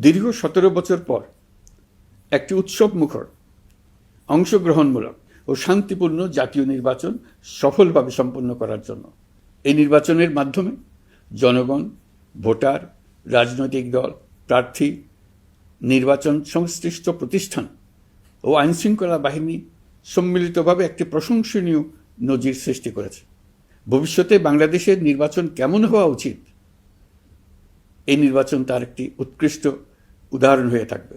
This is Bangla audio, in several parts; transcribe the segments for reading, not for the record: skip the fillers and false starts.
দীর্ঘ 17 বছর পর একটি উৎসবমুখর, অংশগ্রহণমূলক ও শান্তিপূর্ণ জাতীয় নির্বাচন সফলভাবে সম্পন্ন করার জন্য এই নির্বাচনের মাধ্যমে জনগণ, ভোটার, রাজনৈতিক দল, প্রার্থী, নির্বাচন সংশ্লিষ্ট প্রতিষ্ঠান ও আইনশৃঙ্খলা বাহিনী সম্মিলিতভাবে একটি প্রশংসনীয় নজির সৃষ্টি করেছে। ভবিষ্যতে বাংলাদেশের নির্বাচন কেমন হওয়া উচিত, এই নির্বাচন তার একটি উৎকৃষ্ট উদাহরণ হয়ে থাকবে।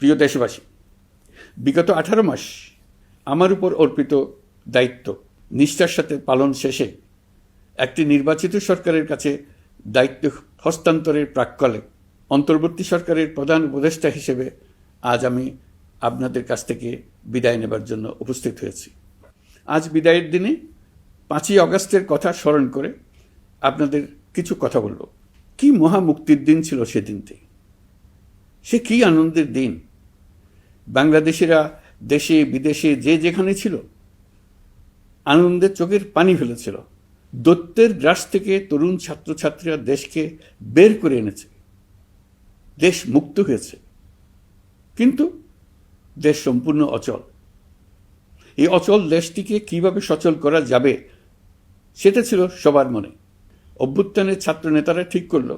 প্রিয় দেশবাসী, বিগত 18 মাস আমার উপর অর্পিত দায়িত্ব নিষ্ঠার সাথে পালন শেষে একটি নির্বাচিত সরকারের কাছে দায়িত্ব হস্তান্তরের প্রাক্কালে অন্তর্বর্তী সরকারের প্রধান উপদেষ্টা হিসেবে আজ আমি আপনাদের কাছ থেকে বিদায় নেবার জন্য উপস্থিত হয়েছি। আজ বিদায়ের দিনে 5ই অগাস্টের কথা স্মরণ করে আপনাদের কিছু কথা বলব। কি মহা মুক্তির দিন ছিল সেদিনটি, সে কি আনন্দের দিন। বাংলাদেশিরা দেশে বিদেশে যে যেখানে ছিল আনন্দের চোখের পানি ফেলেছিল। দৈত্যের গ্রাস থেকে তরুণ ছাত্রছাত্রীরা দেশকে বের করে এনেছে, দেশ মুক্ত হয়েছে। কিন্তু দেশ সম্পূর্ণ অচল। এই অচল দেশটিকে কিভাবে সচল করা যাবে সেটা ছিল সবার মনে। অভ্যুত্থানের ছাত্র নেতারা ঠিক করল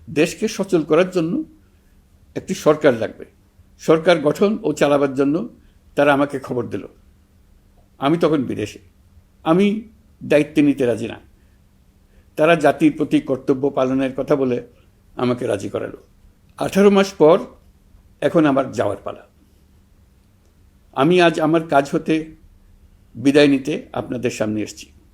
দেশকে সচল করার জন্য একটি সরকার লাগবে। সরকার গঠন ও চালাবার জন্য তারা আমাকে খবর দিল। আমি তখন বিদেশে, আমি দায়িত্ব নিতে রাজি না। তারা জাতির প্রতি কর্তব্য পালনের কথা বলে আমাকে রাজি করালো। 18 মাস পর এখন আমার যাওয়ার পালা। আমি আজ আমার কাজ হতে বিদায় নিতে আপনাদের সামনে এসেছি।